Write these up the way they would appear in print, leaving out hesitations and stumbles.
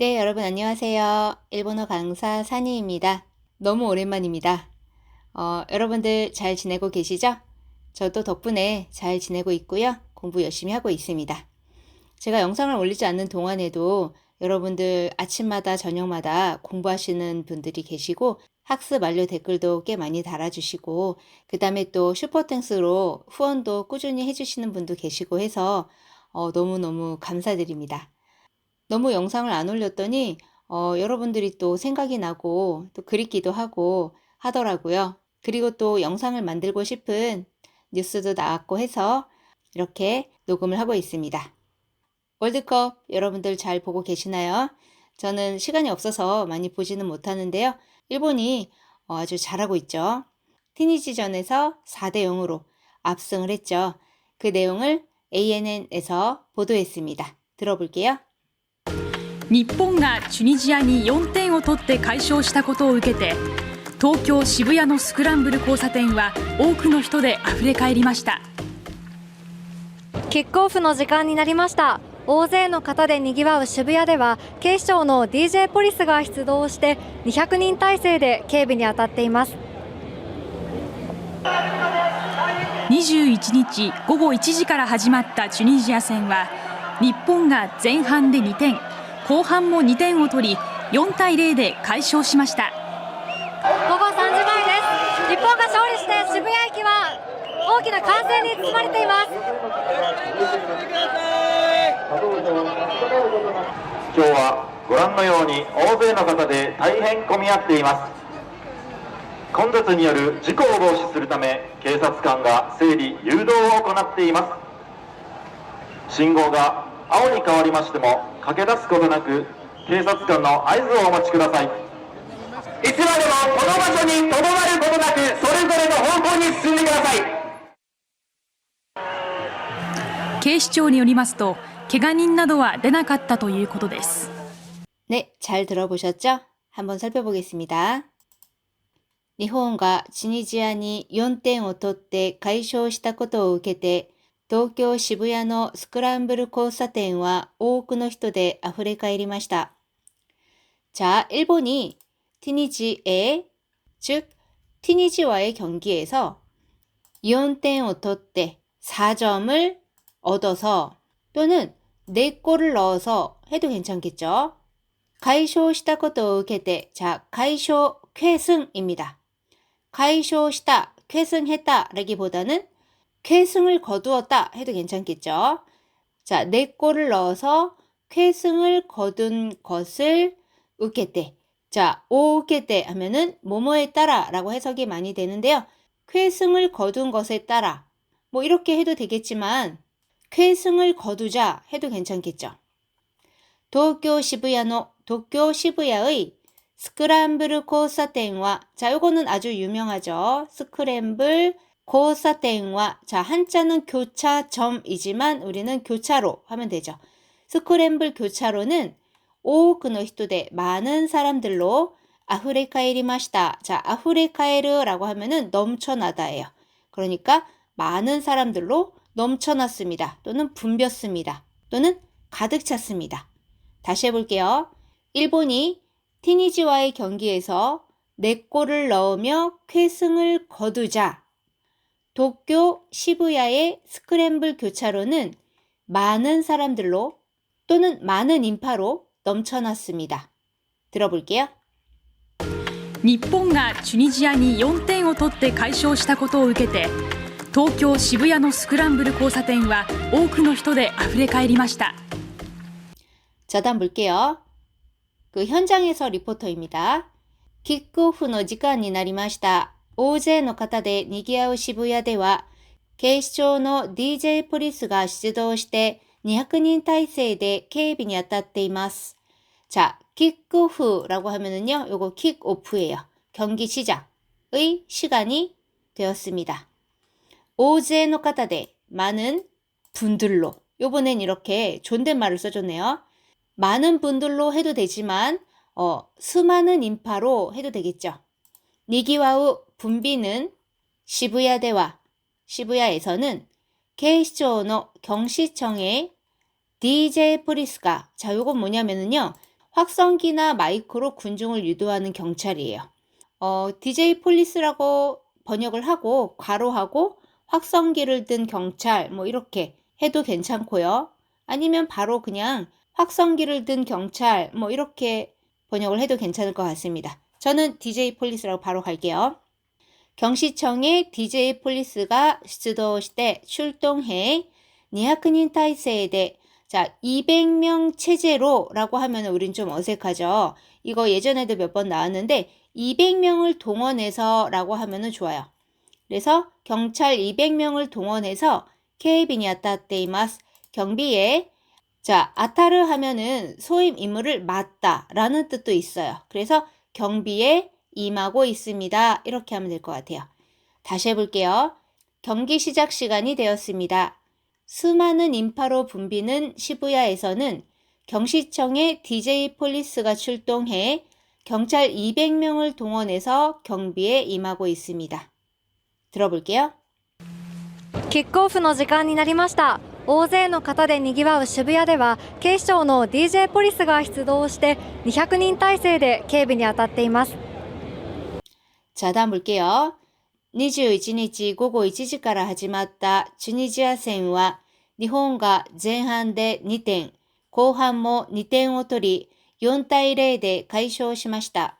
네, 여러분 안녕하세요. 일본어 강사 사니입니다. 너무 오랜만입니다. 여러분들 잘 지내고 계시죠? 저도 덕분에 잘 지내고 있고요. 공부 열심히 하고 있습니다. 제가 영상을 올리지 않는 동안에도 여러분들 아침마다 저녁마다 공부하시는 분들이 계시고 학습 완료 댓글도 꽤 많이 달아주시고 그 다음에 또 슈퍼땡스로 후원도 꾸준히 해주시는 분도 계시고 해서 너무너무 감사드립니다. 너무 영상을 안 올렸더니 여러분들이 또 생각이 나고 또 그립기도 하고 하더라고요. 그리고 또 영상을 만들고 싶은 뉴스도 나왔고 해서 이렇게 녹음을 하고 있습니다. 월드컵 여러분들 잘 보고 계시나요? 저는 시간이 없어서 많이 보지는 못하는데요. 일본이 아주 잘하고 있죠. 티니지전에서 4대 0으로 압승을 했죠. 그 내용을 ANN에서 보도했습니다. 들어볼게요. 日本がチュニジアに4点を取って快勝したことを受けて、東京渋谷のスクランブル交差点は多くの人であふれ返りました。キックオフの時間になりました。大勢の方でにぎわう渋谷では警視庁の DJ ポリスが出動して200人体制で警備に当たっています。21日午後1時から始まったチュニジア戦は、日本が前半で2点、後半も2点を取り4対0で快勝しました。午後3時前です。日本が勝利して渋谷駅は大きな歓声に包まれています。今日はご覧のように大勢の方で大変混み合っています。混雑による事故を防止するため警察官が整理誘導を行っています。信号が青に変わりましても駆け出すことなく警察官の合図をお待ちください。いつまでもこの場所にとどまることなくそれぞれの方向に進んでください。警視庁によりますと、怪我人などは出なかったということです。 네, 잘 들어보셨죠? 한번 살펴보겠습니다. 日本がチュニジアに4点を取って快勝したことを受けて、東京渋谷のスクランブル交差点は多くの人で溢れ返りました. 자, 일본이 티니지에, 즉 티니지와의 경기에서 4点を取って 4점을 얻어서 또는 4골을 넣어서 해도 괜찮겠죠? 快勝したことを受けて, 자, 快勝, 쾌승입니다. 快勝した, 쾌승했다 라기보다는 쾌승을 거두었다 해도 괜찮겠죠? 자, 4골을 넣어서 쾌승을 거둔 것을 우케테. 자, 오우케테 하면은 뭐뭐에 따라 라고 해석이 많이 되는데요. 쾌승을 거둔 것에 따라 뭐 이렇게 해도 되겠지만 쾌승을 거두자 해도 괜찮겠죠. 도쿄 시부야의 스크램블 고사땡와 자, 요거는 아주 유명하죠. 스크램블 고사땡와 자, 한자는 교차점이지만 우리는 교차로 하면 되죠. 스크램블 교차로는 오크노 히토데 많은 사람들로 아후레카에리마시다. 자, 아후레카에르라고 하면은 넘쳐나다예요. 그러니까 많은 사람들로 넘쳐났습니다. 또는 붐볐습니다. 또는 가득 찼습니다. 다시 해볼게요. 일본이 티니지와의 경기에서 4골을 넣으며 쾌승을 거두자. 도쿄 시부야의 스크램블 교차로는 많은 사람들로 또는 많은 인파로 넘쳐났습니다. 들어볼게요. 日本がチュニジアに4点を取って快勝したことを受けて、東京渋谷のスクランブル交差点は多くの人であふれ返りました。 자, 다음 볼게요. 그 현장에서 리포터입니다. 킥오프の時間になりました。大勢の方で賑わう渋谷では、警視庁の DJ ポリスが出動して200人体制で警備に当たっています. 자, 킥오프라고 하면은요, 요거 킥오프예요. 경기 시작의 시간이 되었습니다. 大勢の方で 많은 분들로 요번엔 이렇게 존댓말을 써줬네요. 많은 분들로 해도 되지만 수많은 인파로 해도 되겠죠. 니기와우 붐비는 시부야대와 시부야에서는警視庁の 경시청의 DJ 포리스가 자 요건 뭐냐면은요 확성기나 마이크로 군중을 유도하는 경찰이에요. DJ 폴리스라고 번역을 하고 괄호하고 확성기를 든 경찰 뭐 이렇게 해도 괜찮고요. 아니면 바로 그냥 확성기를 든 경찰 뭐 이렇게 번역을 해도 괜찮을 것 같습니다. 저는 DJ 폴리스라고 바로 갈게요. 경시청에 DJ 폴리스가 出動して 출동해 200인態勢で 자, 200명 체제로 라고 하면 우린 좀 어색하죠. 이거 예전에도 몇 번 나왔는데 200명을 동원해서 라고 하면 좋아요. 그래서 경찰 200명을 동원해서 케이비니 아타테이마스 경비에 자, 아타르 하면은 소임 임무를 맡다 라는 뜻도 있어요. 그래서 경비에 임하고 있습니다. 이렇게 하면 될 것 같아요. 다시 해볼게요. 경기 시작 시간이 되었습니다. 수많은 인파로 붐비는 시부야에서는 경시청에 DJ 폴리스가 출동해 경찰 200명을 동원해서 경비에 임하고 있습니다. 들어볼게요. キックオフの時間になりました。大勢の方で賑わう渋谷では警視庁の DJ ポリスが出動して200人態勢で警備に当たっています。 자, 다음 볼게요. 21日午後1時から始まったチュニジア戦は日本が前半で2点、後半も2点を取り4対0で快勝しました.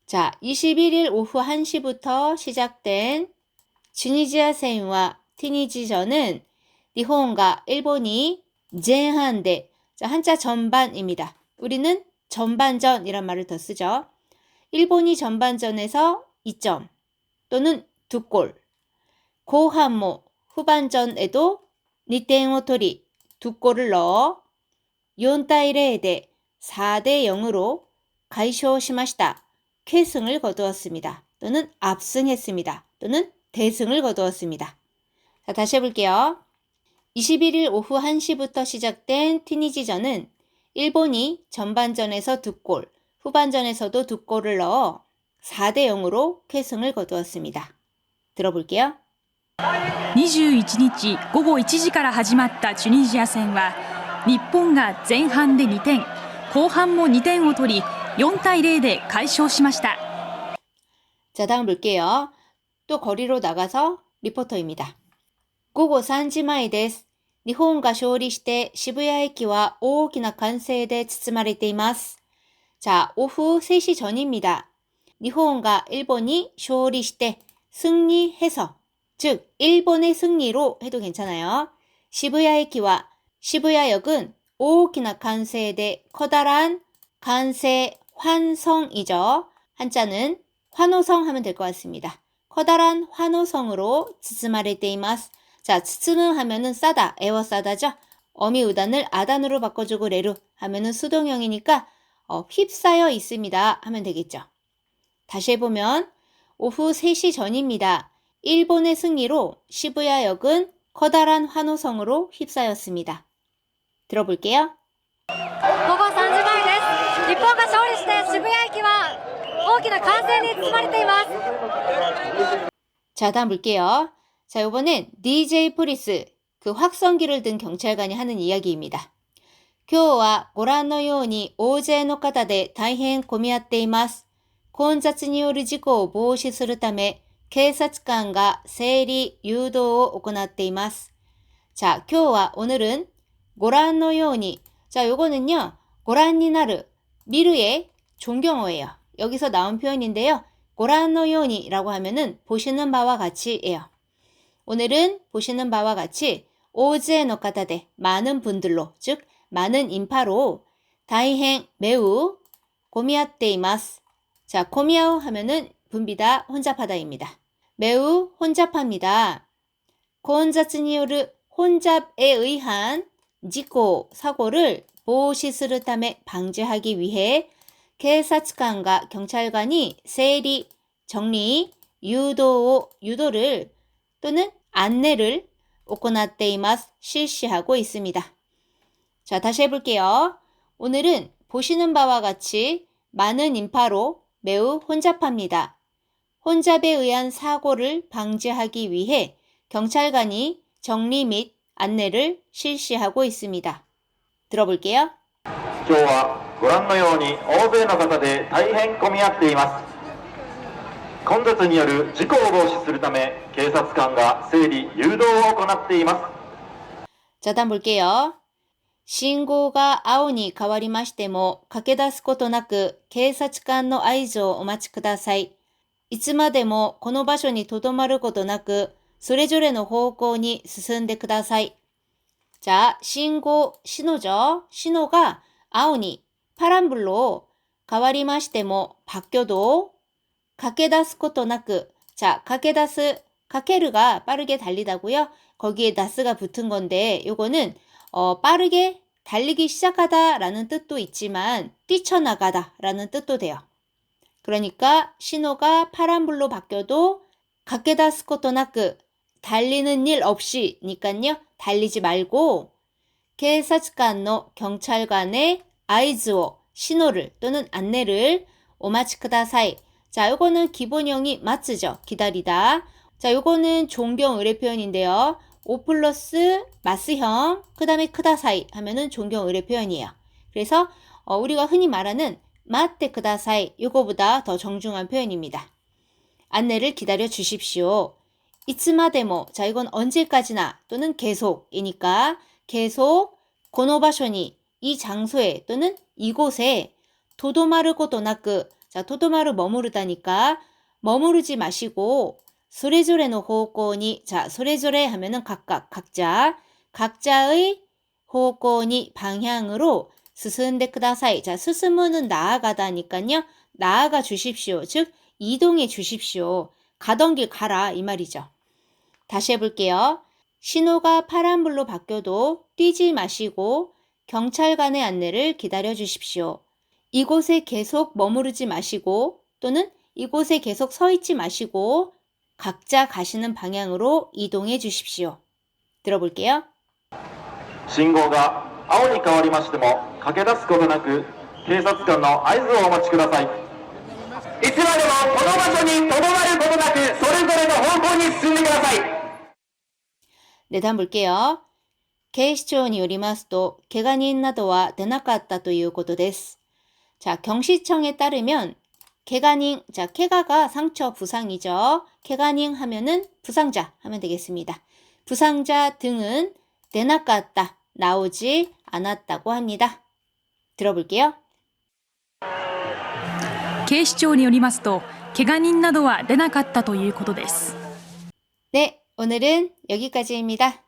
자, 21일 오후 1시부터 시작된 튜니지아센과 튀니지전은 일본과 일본이 전반대, 자, 한자 전반입니다. 우리는 전반전이란 말을 더 쓰죠. 일본이 전반전에서 2점 또는 2골, 고한모 후반전에도 2点を取り 2골을 넣어 4対0대 4대 0으로 가이쇼시마시다. 쾌승을 거두었습니다. 또는 압승했습니다. 또는 대승을 거두었습니다. 자, 다시 해볼게요. 21일 오후 1시부터 시작된 튀니지전은 일본이 전반전에서 2골, 후반전에서도 2골을 넣어 4대 0으로 쾌승을 거두었습니다. 들어볼게요. 21日午後1時から始まったチュニジア戦は日本が前半で2点、後半も2点を取り4対0で快勝しました。 자, 다음 볼게요. 또 거리로 나가서 리포터입니다. 午後3時前です。日本が勝利して渋谷駅は大きな歓声で包まれています. 자, 오후 3시 전입니다. 일본과 일본이 勝利して 승리해서 즉 일본의 승리로 해도 괜찮아요. 시부야에키와 시부야역은 오키나 간세대 커다란 간세 환성이죠. 한자는 환호성 하면 될 것 같습니다. 커다란 환호성으로 包まれています. 자, 包む하면은 싸다, 에워싸다죠. 어미우단을 아단으로 바꿔주고 레루 하면은 수동형이니까 휩싸여 있습니다 하면 되겠죠. 다시 해보면 오후 3시 전입니다. 일본의 승리로 시부야역은 커다란 환호성으로 휩싸였습니다. 들어볼게요. 午後3時前です。日本が勝利して渋谷駅は大きな歓声に包まれています。 자, 다음 볼게요. 자, 이번엔 DJ 폴리스, 그 확성기를 든 경찰관이 하는 이야기입니다. 今日はご覧のように大勢の方で大変混み合っています。混雑による事故を防止するため、警察官が整理誘導を行っています. 자, 今日は 오늘은 ご覧のように. 자, 요거는요. ご覧になる, 미르의 존경어예요. 여기서 나온 표현인데요. ご覧のように라고 하면은 보시는 바와 같이예요. 오늘은 보시는 바와 같이 大勢の方で 많은 분들로, 즉 많은 인파로 大変 매우 混み合っています. 자, 混み合う 하면은 붐비다, 혼잡하다입니다. 매우 혼잡합니다. 混雑による 혼잡에 의한 지고, 사고를 防止するため 방지하기 위해 警察官과 경찰관이 세리, 정리, 유도를 또는 안내를 行っています. 실시하고 있습니다. 자, 다시 해볼게요. 오늘은 보시는 바와 같이 많은 인파로 매우 혼잡합니다. 혼잡에 의한 사고를 방지하기 위해 경찰관이 정리 및 안내를 실시하고 있습니다. 들어볼게요. 今日はご覧のように大勢の方で大変混み合っています。混雑による事故を防止するため警察官が整理誘導を行っています。 자, 다음 볼게요.信号が青に変わりましても駆け出すことなく警察官の合図をお待ちください。いつまでもこの場所にとどまることなくそれぞれの方向に進んでください。 자, 신고, 신호죠. 신호가 아오니, 파란불로, 変わりましても 바뀌어도, 駆け出すことなく, 자, 駆け出す, 駆ける가 빠르게 달리다고요. 거기에 나스가 붙은 건데, 요거는 빠르게 달리기 시작하다 라는 뜻도 있지만, 뛰쳐나가다 라는 뜻도 돼요. 그러니까 신호가 파란불로 바뀌어도, 駆け出すことなく, 달리는 일 없이, 니깐요. 달리지 말고警察官の 경찰관의 아이즈오 신호를 또는 안내를 오마치 쿠다사이. 자, 요거는 기본형이 마츠죠. 기다리다. 자, 요거는 존경 의뢰 표현인데요. 오 플러스 마스형 그 다음에 쿠다사이 하면은 존경 의뢰 표현이에요. 그래서 우리가 흔히 말하는 마테 쿠다사이 요거보다 더 정중한 표현입니다. 안내를 기다려 주십시오. 이츠마데모. 자, 이건 언제까지나 또는 계속이니까 계속 고노바쇼니 이 장소에 또는 이곳에 도도마르 고도나크. 자, 도도마르 머무르다니까 머무르지 마시고 소레조레노 호코니. 자, 소레조레 하면은 각각 각자의 호코니 방향으로 스스은데 쿠다사이. 자, 스스무는 나아가다니까요. 나아가 주십시오. 즉 이동해 주십시오. 가던 길 가라 이 말이죠. 다시 해볼게요. 신호가 파란불로 바뀌어도 뛰지 마시고 경찰관의 안내를 기다려 주십시오. 이곳에 계속 머무르지 마시고 또는 이곳에 계속 서 있지 마시고 각자 가시는 방향으로 이동해 주십시오. 들어볼게요. 信号が青に変わりましても駆け出すことなく警察官の合図をお待ちください。いつまでもこの場所にとどまることなくそれぞれの方向に進んでください。 네, 다음 볼게요.警視庁によりますと怪我人などは出なかったということです。 자, 경시청에 따르면 개가닝, 자, 개가가 상처 부상이죠. 개가닝 하면은 부상자 하면 되겠습니다. 부상자 등은 내나갔다, 나오지 않았다고 합니다. 들어볼게요. 警視庁によりますと怪我人などは出なかったということです。 네, 오늘은 여기까지입니다.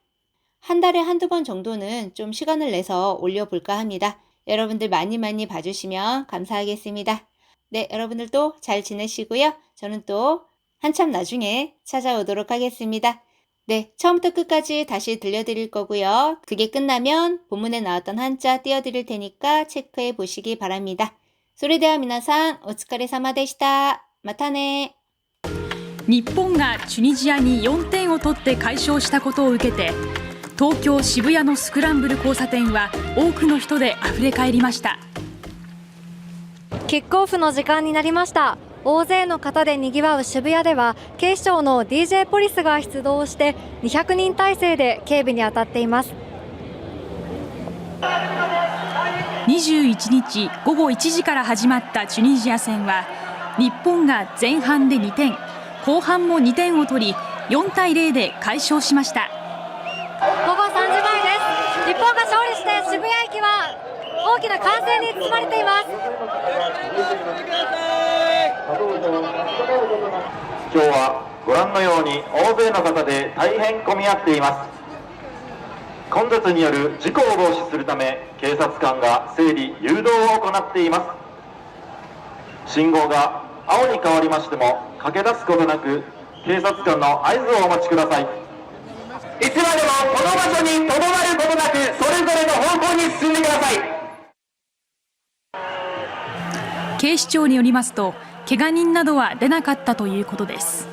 한 달에 한두 번 정도는 좀 시간을 내서 올려볼까 합니다. 여러분들 많이 봐주시면 감사하겠습니다. 네, 여러분들도 잘 지내시고요. 저는 또 한참 나중에 찾아오도록 하겠습니다. 네, 처음부터 끝까지 다시 들려드릴 거고요. 그게 끝나면 본문에 나왔던 한자 띄워드릴 테니까 체크해 보시기 바랍니다. それでは皆さんお疲れ様でした。またね。日本がチュニジアに4点を取って快勝したことを受けて東京渋谷のスクランブル交差点は多くの人であふれ返りました。キックオフの時間になりました。大勢の方で賑わう渋谷では警視庁の DJ ポリスが出動して200人体制で警備に当たっています。21日午後1時から始まったチュニジア戦は日本が前半で2点後半も2点を取り4対0で快勝しました。午後3時前です。日本が勝利して渋谷駅は大きな歓声に包まれています。今日はご覧のように大勢の方で大変混み合っています。混雑による事故を防止するため警察官が整理誘導を行っています。信号が青に変わりましても駆け出すことなく警察官の合図をお待ちください。いつまでもこの場所にとどまることなくそれぞれの方向に進んでください。警視庁によりますと怪我人などは出なかったということです。